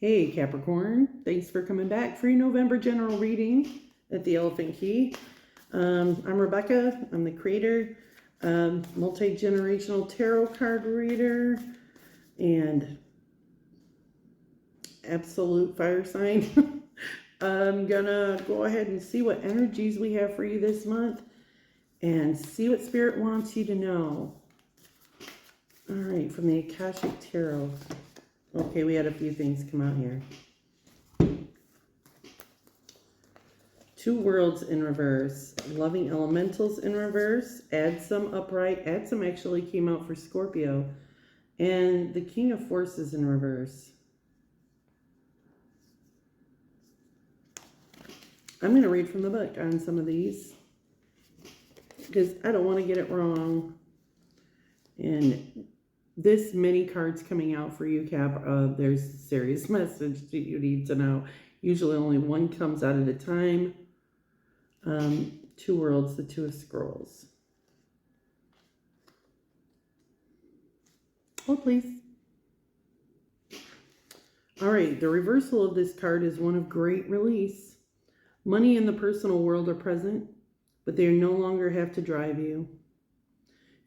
Hey Capricorn, thanks for coming back for your November general reading at the Elephant Key. I'm Rebecca. I'm the creator, multi-generational tarot card reader, and absolute fire sign. I'm gonna go ahead and see what energies we have for you this month and see what Spirit wants you to know. All right, from the Akashic Tarot. Okay, we had a few things come out here. Two Worlds in reverse. Loving Elementals in reverse. Add some upright. Add some actually came out for Scorpio. And the King of Forces in reverse. I'm going to read from the book on some of these, because I don't want to get it wrong. And this many cards coming out for you, Cap, there's a serious message that you need to know. Usually only one comes out at a time. Two Worlds, the Two of Scrolls. Oh, please. All right, the reversal of this card is one of great release. Money and the personal world are present, but they no longer have to drive you.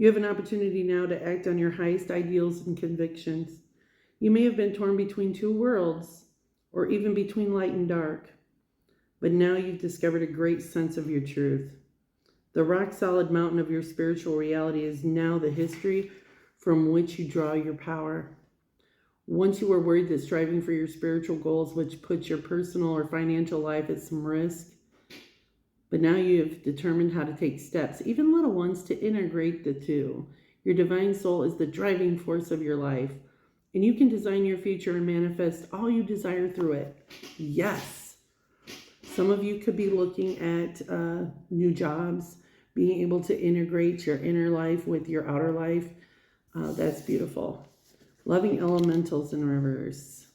You have an opportunity now to act on your highest ideals and convictions. You may have been torn between two worlds, or even between light and dark, but now you've discovered a great sense of your truth. The rock-solid mountain of your spiritual reality is now the history from which you draw your power. Once you were worried that striving for your spiritual goals would put your personal or financial life at some risk, but now you have determined how to take steps, even little ones, to integrate the two. Your divine soul is the driving force of your life, and you can design your future and manifest all you desire through it. Yes. Some of you could be looking at new jobs, being able to integrate your inner life with your outer life. That's beautiful. Loving Elementals in reverse.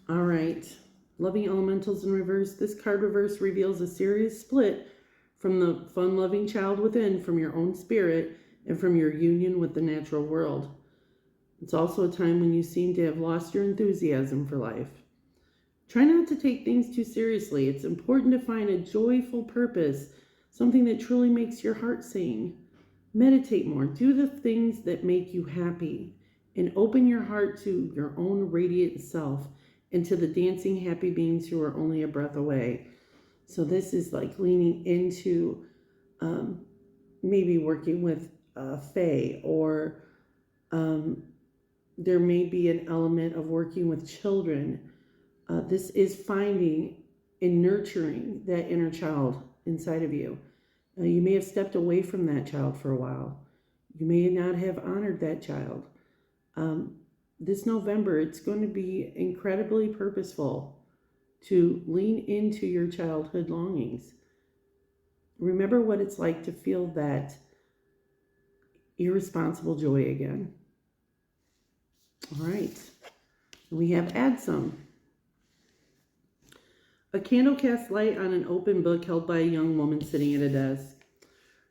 All right. Loving Elementals in reverse. This card reverse reveals a serious split from the fun-loving child within, from your own spirit, and from your union with the natural world. It's also a time when you seem to have lost your enthusiasm for life. Try not to take things too seriously. It's important to find a joyful purpose, something that truly makes your heart sing. Meditate more. Do the things that make you happy, and open your heart to your own radiant self and to the dancing happy beings who are only a breath away. So this is like leaning into maybe working with Fae, or there may be an element of working with children. This is finding and nurturing that inner child inside of you. You may have stepped away from that child for a while. You may not have honored that child. This November, it's going to be incredibly purposeful to lean into your childhood longings. Remember what it's like to feel that irresponsible joy again. All right. We have add some. A candle casts light on an open book held by a young woman sitting at a desk.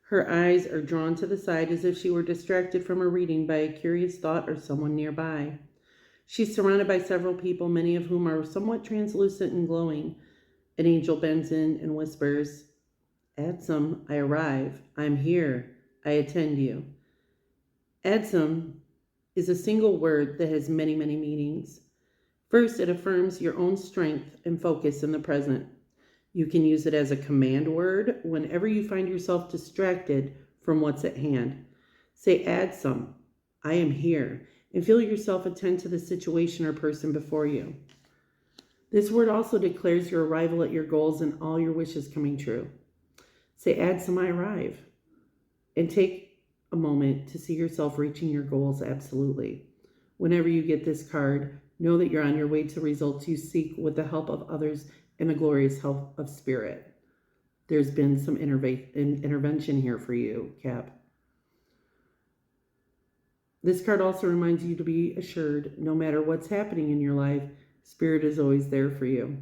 Her eyes are drawn to the side as if she were distracted from her reading by a curious thought or someone nearby. She's surrounded by several people, many of whom are somewhat translucent and glowing. An angel bends in and whispers, "Add some, I arrive. I'm here. I attend you." Add some is a single word that has many, many meanings. First, it affirms your own strength and focus in the present. You can use it as a command word whenever you find yourself distracted from what's at hand. Say, "Add some. I am here," and feel yourself attend to the situation or person before you. This word also declares your arrival at your goals and all your wishes coming true. Say, "Add some, I arrive," and take a moment to see yourself reaching your goals absolutely. Whenever you get this card, know that you're on your way to results you seek with the help of others and the glorious help of Spirit. There's been some intervention here for you, Cap. This card also reminds you to be assured, no matter what's happening in your life, Spirit is always there for you.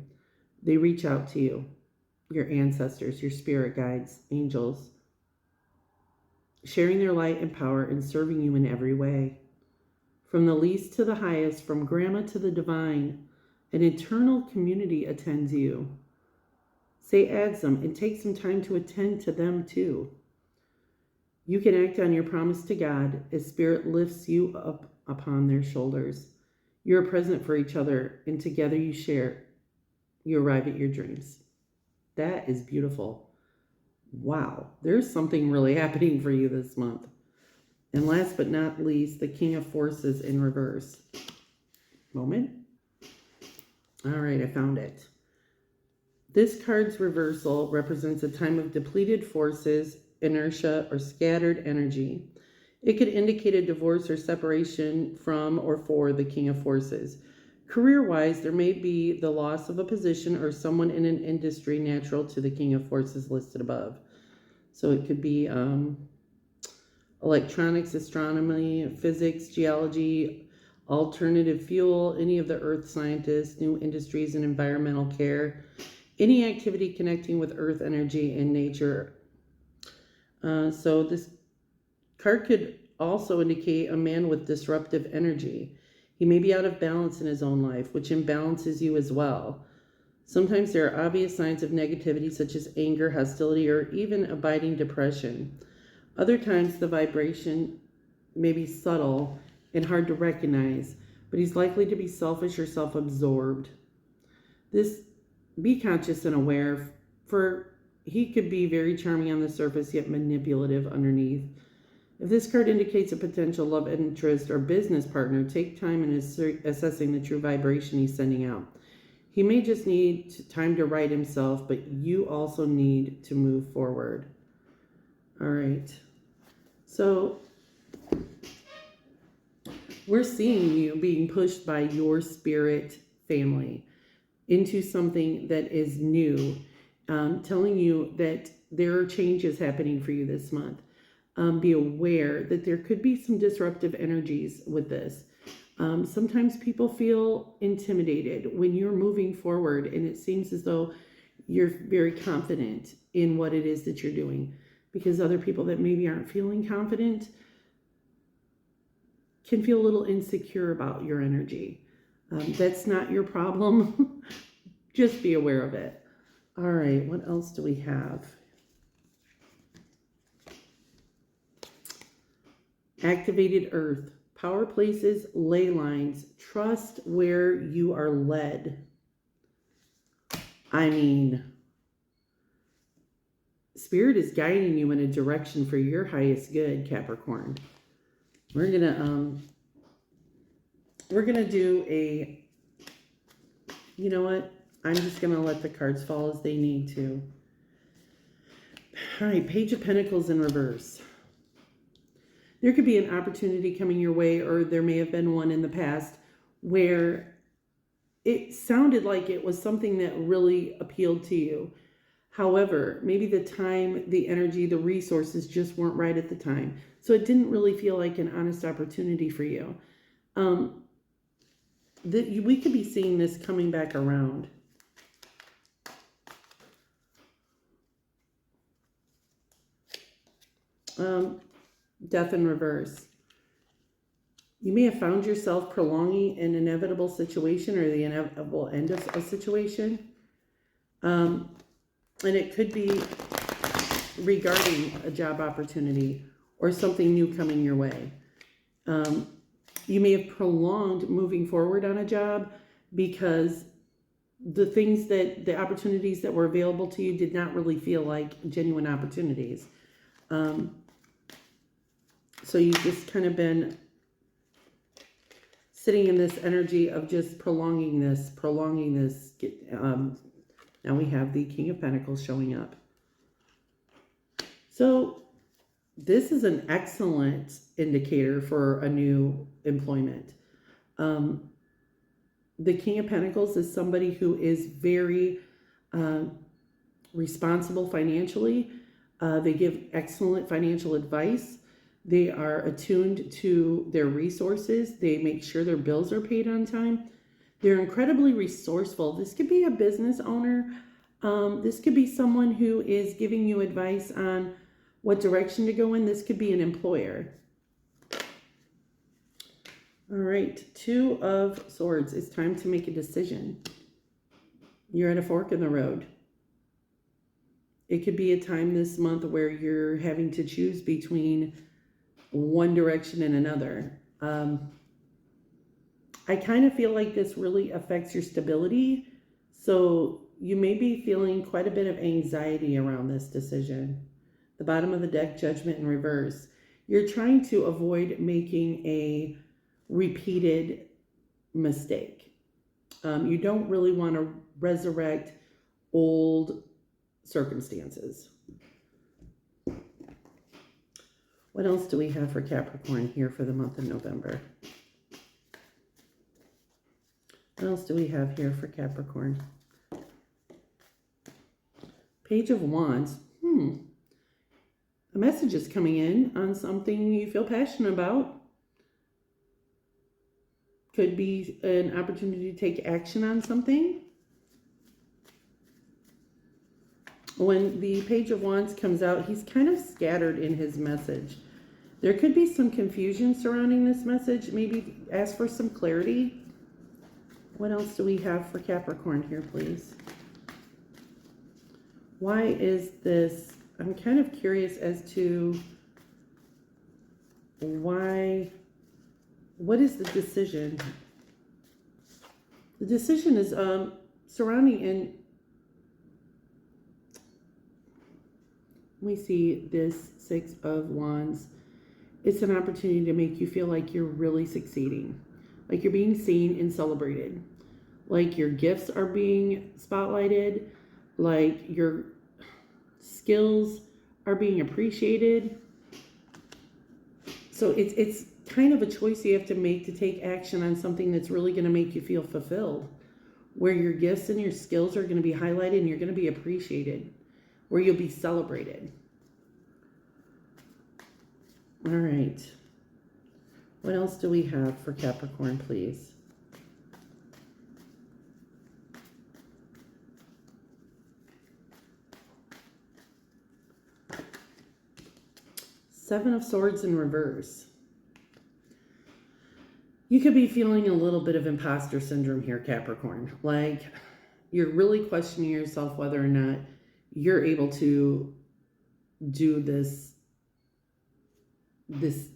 They reach out to you, your ancestors, your spirit guides, angels, sharing their light and power and serving you in every way. From the least to the highest, from grandma to the divine, an eternal community attends you. Say adds them and take some time to attend to them too. You can act on your promise to God as Spirit lifts you up upon their shoulders. You're present for each other, and together you share. You arrive at your dreams. That is beautiful. Wow, there's something really happening for you this month. And last but not least, the King of Forces in reverse. Moment. All right, I found it. This card's reversal represents a time of depleted forces, inertia, or scattered energy. It could indicate a divorce or separation from or for the King of Forces. Career-wise, there may be the loss of a position or someone in an industry natural to the King of Forces listed above. So it could be electronics, astronomy, physics, geology, alternative fuel, any of the earth scientists, new industries and environmental care, any activity connecting with earth energy and nature. So this card could also indicate a man with disruptive energy. He may be out of balance in his own life, which imbalances you as well. Sometimes there are obvious signs of negativity such as anger, hostility, or even abiding depression. Other times the vibration may be subtle and hard to recognize, but he's likely to be selfish or self-absorbed. Be conscious and aware, for he could be very charming on the surface yet manipulative underneath. If this card indicates a potential love interest or business partner, take time in assessing the true vibration he's sending out. He may just need time to right himself, but you also need to move forward. All right. So we're seeing you being pushed by your spirit family into something that is new, telling you that there are changes happening for you this month. Be aware that there could be some disruptive energies with this. Sometimes people feel intimidated when you're moving forward and it seems as though you're very confident in what it is that you're doing, because other people that maybe aren't feeling confident can feel a little insecure about your energy. That's not your problem. Just be aware of it. All right, what else do we have? Activated earth, power places, ley lines, trust where you are led. I mean, Spirit is guiding you in a direction for your highest good, Capricorn. We're gonna do a, you know what? I'm just gonna let the cards fall as they need to. All right, Page of Pentacles in reverse. There could be an opportunity coming your way, or there may have been one in the past where it sounded like it was something that really appealed to you. However, maybe the time, the energy, the resources just weren't right at the time. So it didn't really feel like an honest opportunity for you. We could be seeing this coming back around. Death in reverse. You may have found yourself prolonging an inevitable situation or the inevitable end of a situation. And it could be regarding a job opportunity or something new coming your way. You may have prolonged moving forward on a job because the opportunities that were available to you did not really feel like genuine opportunities. So you've just kind of been sitting in this energy of just prolonging this. Now we have the King of Pentacles showing up. So this is an excellent indicator for a new employment. The King of Pentacles is somebody who is very responsible financially. They give excellent financial advice. They are attuned to their resources. They make sure their bills are paid on time. They're incredibly resourceful. This could be a business owner. This could be someone who is giving you advice on what direction to go in. This could be an employer. All right, Two of Swords. It's time to make a decision. You're at a fork in the road. It could be a time this month where you're having to choose between one direction and another. I kind of feel like this really affects your stability. So you may be feeling quite a bit of anxiety around this decision. The bottom of the deck, Judgment in reverse. You're trying to avoid making a repeated mistake. You don't really want to resurrect old circumstances. What else do we have for Capricorn here for the month of November? What else do we have here for Capricorn? Page of Wands. A message is coming in on something you feel passionate about. Could be an opportunity to take action on something. When the Page of Wands comes out, he's kind of scattered in his message. There could be some confusion surrounding this message. Maybe ask for some clarity. What else do we have for Capricorn here, please? Why is this? I'm kind of curious as to why. What is the decision? The decision is surrounding in. We see this Six of Wands. It's an opportunity to make you feel like you're really succeeding, like you're being seen and celebrated, like your gifts are being spotlighted, like your skills are being appreciated. So it's kind of a choice you have to make to take action on something that's really going to make you feel fulfilled, where your gifts and your skills are going to be highlighted and you're going to be appreciated, where you'll be celebrated. All right. What else do we have for Capricorn, please? Seven of Swords in reverse. You could be feeling a little bit of imposter syndrome here, Capricorn. Like you're really questioning yourself whether or not you're able to do this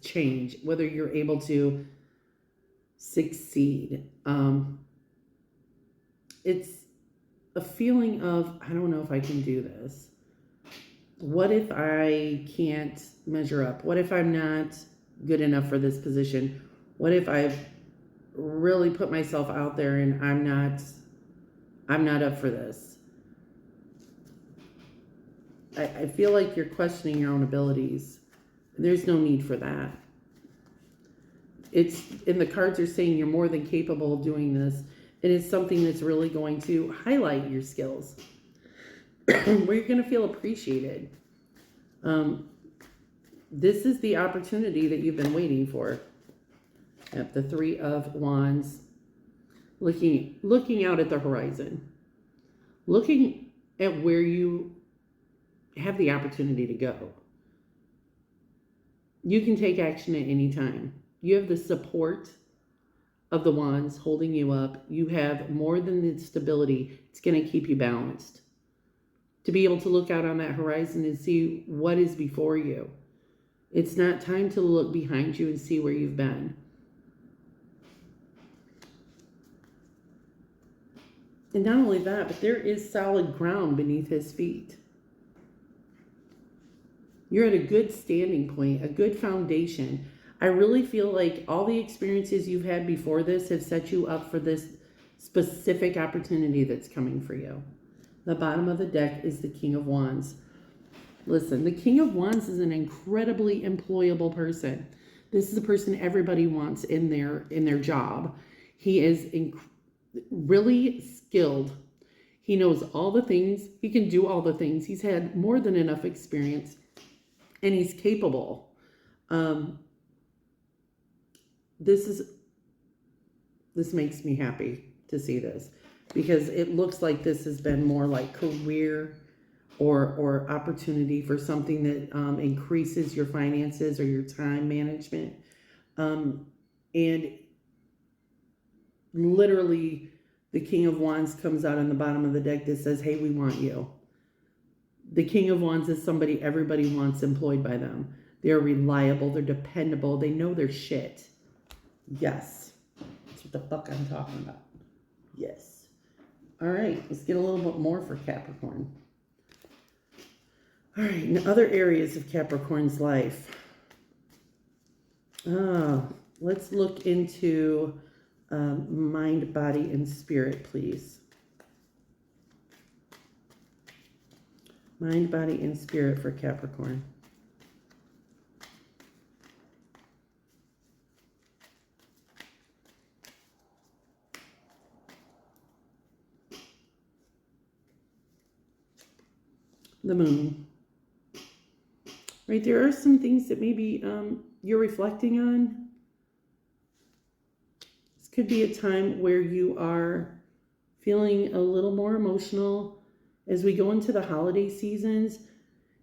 change, whether you're able to succeed. It's a feeling of, I don't know if I can do this. What if I can't measure up? What if I'm not good enough for this position? What if I've really put myself out there and I'm not up for this? I feel like you're questioning your own abilities. There's no need for that. It's, and the cards are saying you're more than capable of doing this. It is something that's really going to highlight your skills, where you're going to feel appreciated. This is the opportunity that you've been waiting for. At the Three of Wands, looking out at the horizon, looking at where you have the opportunity to go. You can take action at any time. You have the support of the Wands holding you up. You have more than the stability. It's going to keep you balanced. To be able to look out on that horizon and see what is before you. It's not time to look behind you and see where you've been. And not only that, but there is solid ground beneath his feet. You're at a good standing point, a good foundation. I really feel like all the experiences you've had before this have set you up for this specific opportunity that's coming for you. The bottom of the deck is the King of Wands. Listen, the King of Wands is an incredibly employable person. This is a person everybody wants in their job. He is really skilled. He knows all the things. He can do all the things. He's had more than enough experience, and he's capable. This makes me happy to see this, because it looks like this has been more like career or opportunity for something that increases your finances or your time management. And literally the King of Wands comes out on the bottom of the deck that says, hey, we want you. The King of Wands is somebody everybody wants employed by them. They're reliable. They're dependable. They know their shit. Yes. That's what the fuck I'm talking about. Yes. All right. Let's get a little bit more for Capricorn. All right. In other areas of Capricorn's life. Let's look into mind, body, and spirit, please. Mind, body, and spirit for Capricorn. The moon. Right, there are some things that maybe you're reflecting on. This could be a time where you are feeling a little more emotional as we go into the holiday seasons.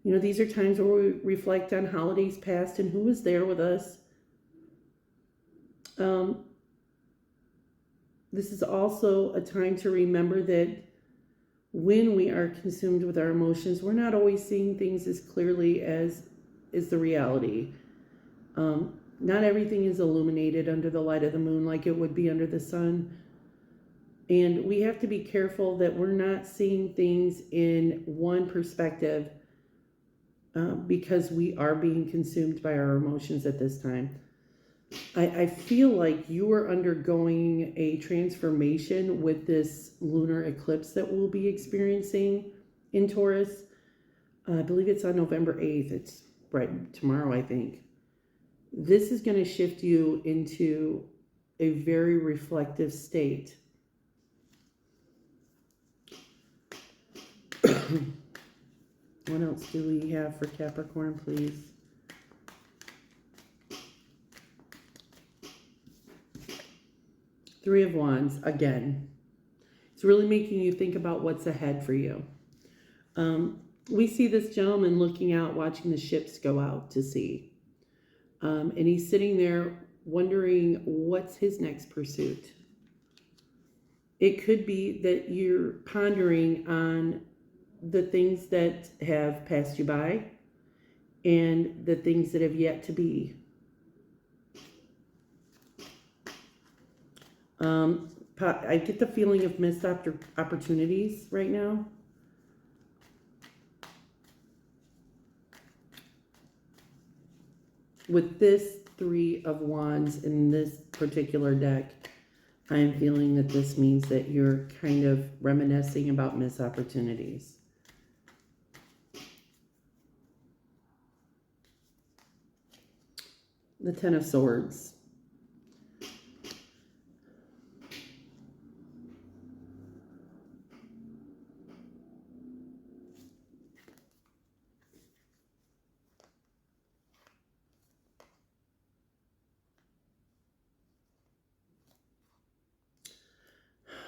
You know, these are times where we reflect on holidays past and who was there with us. This is also a time to remember that when we are consumed with our emotions, we're not always seeing things as clearly as is the reality. Not everything is illuminated under the light of the moon like it would be under the sun. And we have to be careful that we're not seeing things in one perspective because we are being consumed by our emotions at this time. I feel like you are undergoing a transformation with this lunar eclipse that we'll be experiencing in Taurus. I believe it's on November 8th. It's right tomorrow, I think. This is going to shift you into a very reflective state. What else do we have for Capricorn, please? Three of Wands, again. It's really making you think about what's ahead for you. We see this gentleman looking out, watching the ships go out to sea. And he's sitting there wondering what's his next pursuit. It could be that you're pondering on the things that have passed you by and the things that have yet to be. I get the feeling of missed opportunities right now. With this Three of Wands in this particular deck, I'm feeling that this means that you're kind of reminiscing about missed opportunities. The Ten of Swords.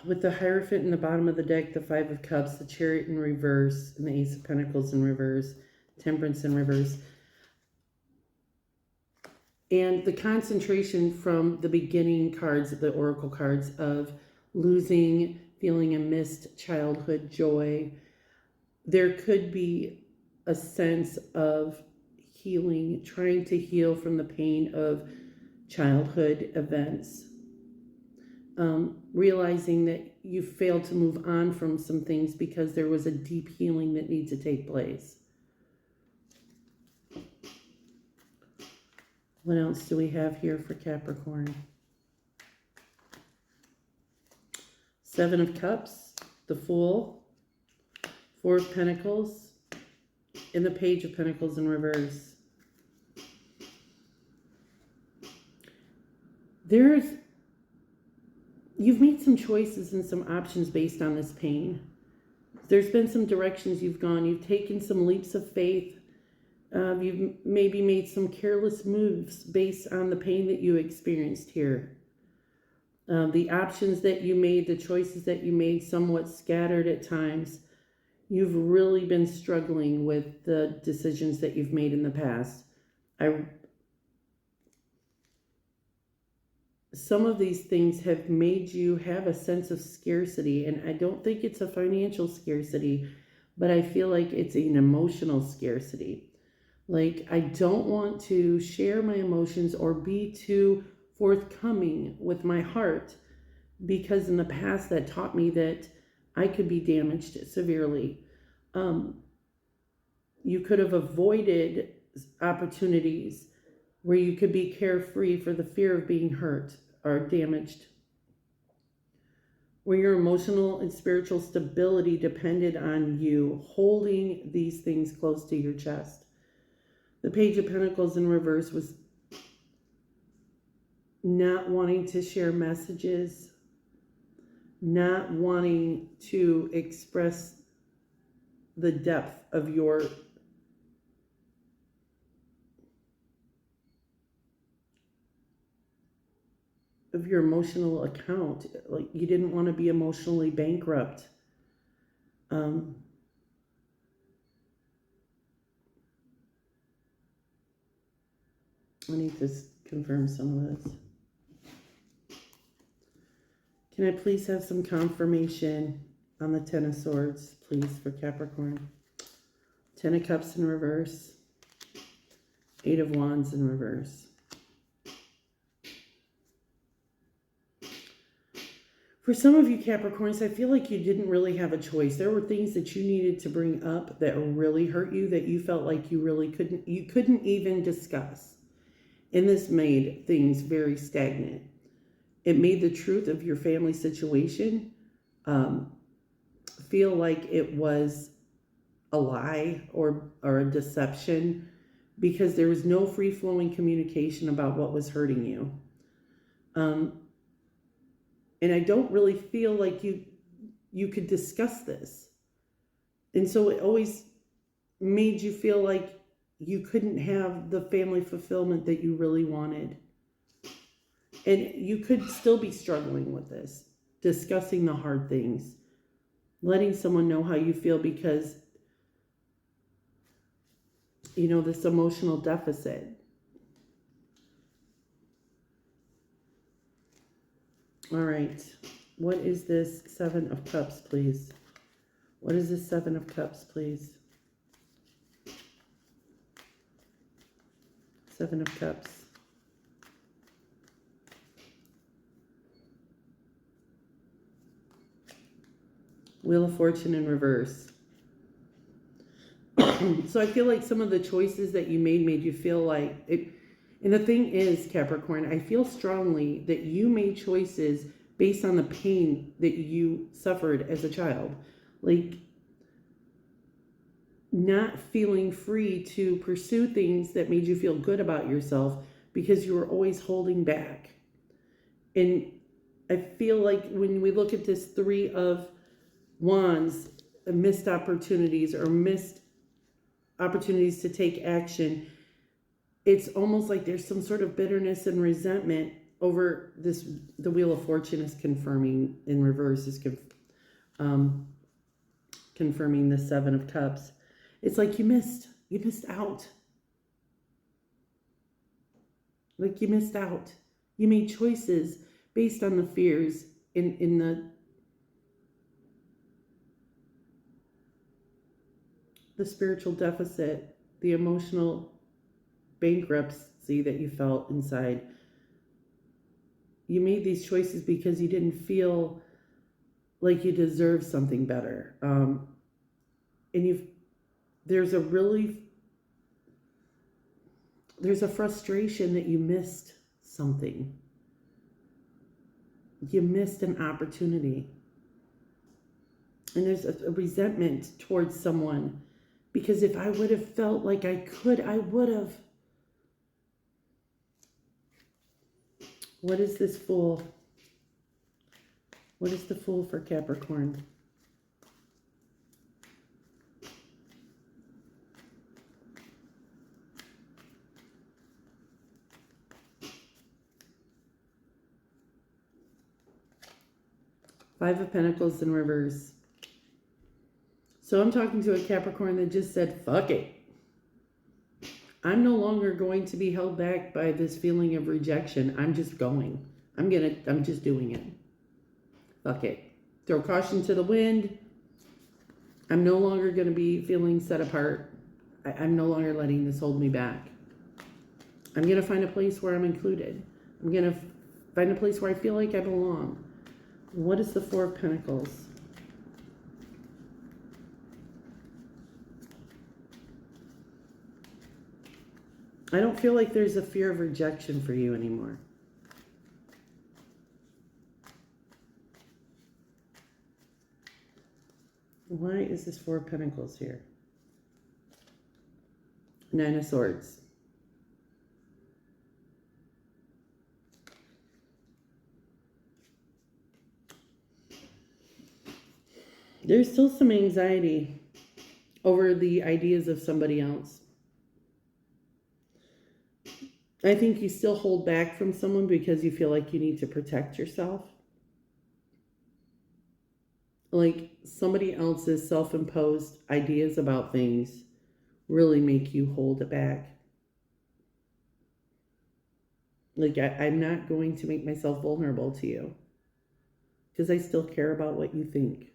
With the Hierophant in the bottom of the deck, the Five of Cups, the Chariot in reverse, and the Ace of Pentacles in reverse, Temperance in reverse. And the concentration from the beginning cards, the Oracle cards, of losing, feeling a missed childhood joy. There could be a sense of healing, trying to heal from the pain of childhood events. Realizing that you failed to move on from some things because there was a deep healing that needs to take place. What else do we have here for Capricorn? Seven of Cups, the Fool, Four of Pentacles, and the Page of Pentacles in reverse. You've made some choices and some options based on this pain. There's been some directions you've gone. You've taken some leaps of faith. You've maybe made some careless moves based on the pain that you experienced here. The options that you made, the choices that you made, somewhat scattered at times. You've really been struggling with the decisions that you've made in the past. some of these things have made you have a sense of scarcity. And I don't think it's a financial scarcity, but I feel like it's an emotional scarcity. Like, I don't want to share my emotions or be too forthcoming with my heart, because in the past that taught me that I could be damaged severely. You could have avoided opportunities where you could be carefree for the fear of being hurt or damaged, where your emotional and spiritual stability depended on you holding these things close to your chest. The Page of Pentacles in reverse was not wanting to share messages, not wanting to express the depth of your emotional account. Like, you didn't want to be emotionally bankrupt. I need to confirm some of this. Can I please have some confirmation on the Ten of Swords, please, for Capricorn? Ten of Cups in reverse. Eight of Wands in reverse. For some of you Capricorns, I feel like you didn't really have a choice. There were things that you needed to bring up that really hurt you, that you felt like you really couldn't even discuss. And this made things very stagnant. It made the truth of your family situation feel like it was a lie or a deception, because there was no free-flowing communication about what was hurting you. And I don't really feel like you could discuss this. And so it always made you feel like you couldn't have the family fulfillment that you really wanted. And you could still be struggling with this, discussing the hard things, letting someone know how you feel, because, you know, this emotional deficit. All right. What is this Seven of Cups, please? What is this Seven of Cups, please? Seven of Cups. Wheel of Fortune in reverse. So I feel like some of the choices that you made you feel like it. And the thing is, Capricorn, I feel strongly that you made choices based on the pain that you suffered as a child. Like, not feeling free to pursue things that made you feel good about yourself because you were always holding back. And I feel like when we look at this Three of Wands, missed opportunities or missed opportunities to take action, it's almost like there's some sort of bitterness and resentment over this. The Wheel of Fortune is confirming in reverse, is confirming the Seven of Cups. It's like you missed out. Like, you missed out. You made choices based on the fears in the spiritual deficit, the emotional bankruptcy that you felt inside. You made these choices because you didn't feel like you deserved something better. And there's a frustration that you missed something. You missed an opportunity. And there's a resentment towards someone, because if I would have felt like I could, I would have. What is this Fool? What is the Fool for Capricorn? Five of Pentacles in reverse. So I'm talking to a Capricorn that just said, fuck it. I'm no longer going to be held back by this feeling of rejection. I'm just going. I'm just doing it. Fuck it. Throw caution to the wind. I'm no longer going to be feeling set apart. I'm no longer letting this hold me back. I'm going to find a place where I'm included. I'm going to find a place where I feel like I belong. What is the Four of Pentacles? I don't feel like there's a fear of rejection for you anymore. Why is this Four of Pentacles here? Nine of Swords. There's still some anxiety over the ideas of somebody else. I think you still hold back from someone because you feel like you need to protect yourself. Like somebody else's self-imposed ideas about things really make you hold it back. Like I'm not going to make myself vulnerable to you because I still care about what you think.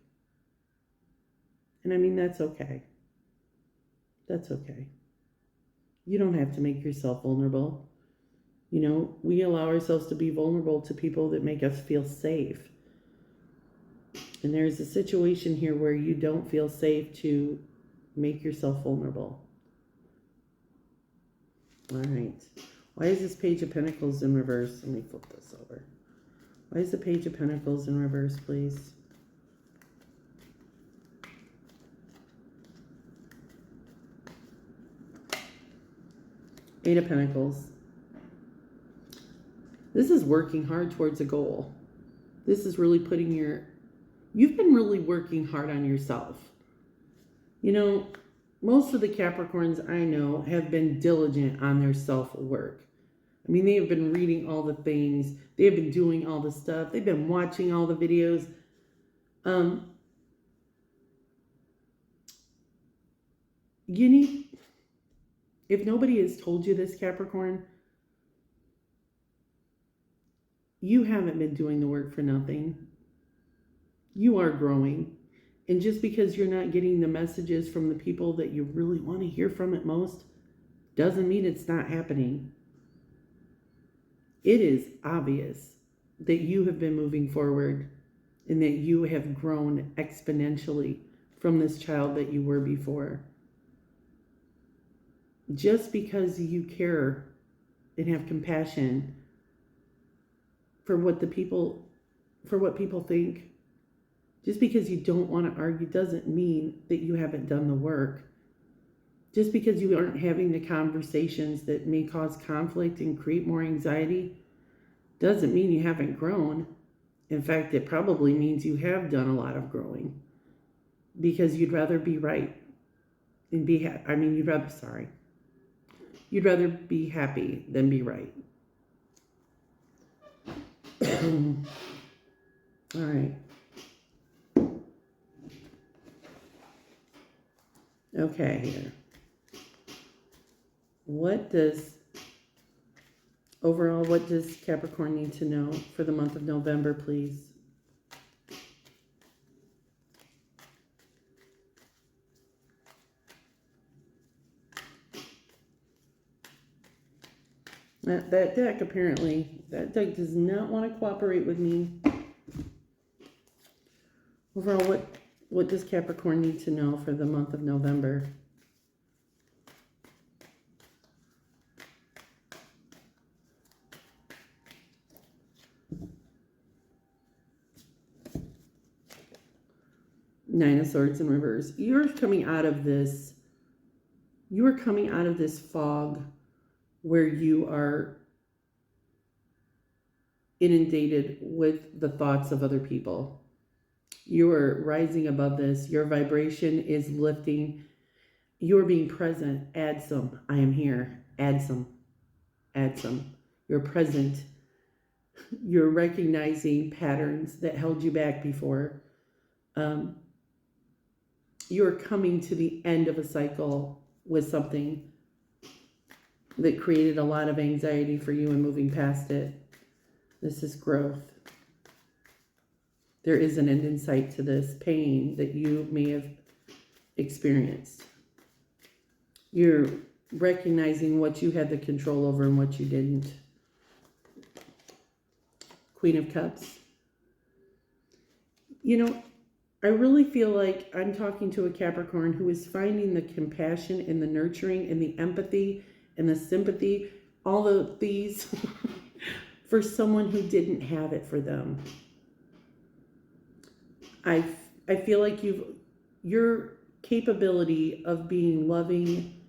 And I mean, that's okay. That's okay. You don't have to make yourself vulnerable. You know, we allow ourselves to be vulnerable to people that make us feel safe. And there's a situation here where you don't feel safe to make yourself vulnerable. All right. Why is this Page of Pentacles in reverse? Let me flip this over. Why is the Page of Pentacles in reverse, please? Eight of Pentacles. This is working hard towards a goal. This is really you've been really working hard on yourself. You know, most of the Capricorns I know have been diligent on their self-work. I mean, they have been reading all the things. They have been doing all the stuff. They've been watching all the videos. If nobody has told you this, Capricorn, you haven't been doing the work for nothing. You are growing. And just because you're not getting the messages from the people that you really want to hear from at most, doesn't mean it's not happening. It is obvious that you have been moving forward and that you have grown exponentially from this child that you were before. Just because you care and have compassion for what people think, just because you don't want to argue doesn't mean that you haven't done the work. Just because you aren't having the conversations that may cause conflict and create more anxiety doesn't mean you haven't grown. In fact, it probably means you have done a lot of growing because you'd rather be right and you'd rather be happy than be right. All right. Okay, here. What does Capricorn need to know for the month of November, please? That deck does not want to cooperate with me. Overall, what does Capricorn need to know for the month of November? Nine of Swords in reverse. You are coming out of this fog where you are inundated with the thoughts of other people. You are rising above this. Your vibration is lifting. You are being present. Add some. I am here. Add some. Add some. You're present. You're recognizing patterns that held you back before. You're coming to the end of a cycle with something that created a lot of anxiety for you and moving past it. This is growth. There is an end in sight to this pain that you may have experienced. You're recognizing what you had the control over and what you didn't. Queen of Cups. You know, I really feel like I'm talking to a Capricorn who is finding the compassion and the nurturing and the empathy and the sympathy, all of these, for someone who didn't have it for them. I feel like your capability of being loving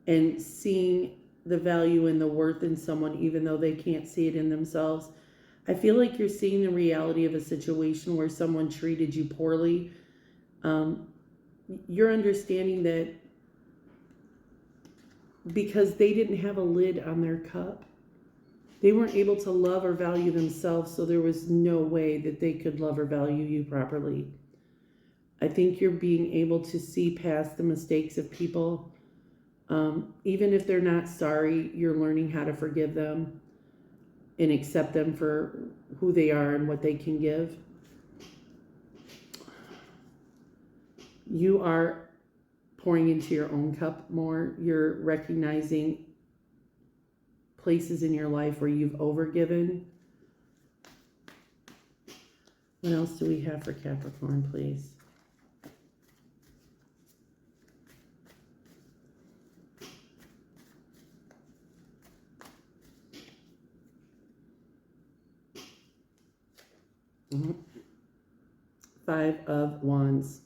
and seeing the value and the worth in someone, even though they can't see it in themselves. I feel like you're seeing the reality of a situation where someone treated you poorly. You're understanding that because they didn't have a lid on their cup, they weren't able to love or value themselves, so there was no way that they could love or value you properly. I think you're being able to see past the mistakes of people. Even if they're not sorry, you're learning how to forgive them and accept them for who they are and what they can give. You are pouring into your own cup more. You're recognizing places in your life where you've overgiven. What else do we have for Capricorn, please? Five of Wands.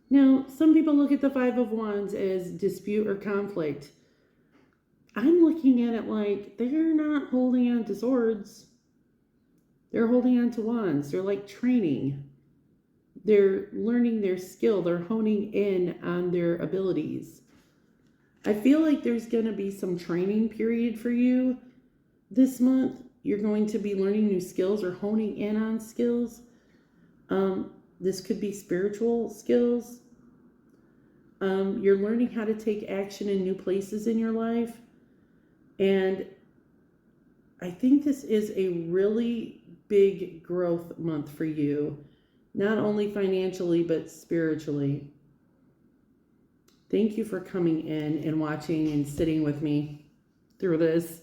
Now, some people look at the Five of Wands as dispute or conflict. I'm looking at it like they're not holding on to swords. They're holding on to wands. They're like training. They're learning their skill. They're honing in on their abilities. I feel like there's going to be some training period for you this month. You're going to be learning new skills or honing in on skills. This could be spiritual skills. You're learning how to take action in new places in your life. And I think this is a really big growth month for you, not only financially, but spiritually. Thank you for coming in and watching and sitting with me through this.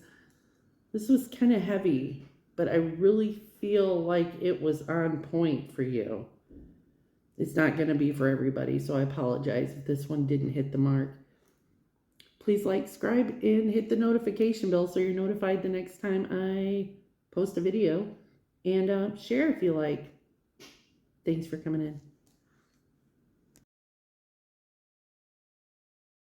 This was kind of heavy, but I really feel like it was on point for you. It's not going to be for everybody, so I apologize if this one didn't hit the mark. Please like, subscribe, and hit the notification bell so you're notified the next time I post a video. And share if you like. Thanks for coming in.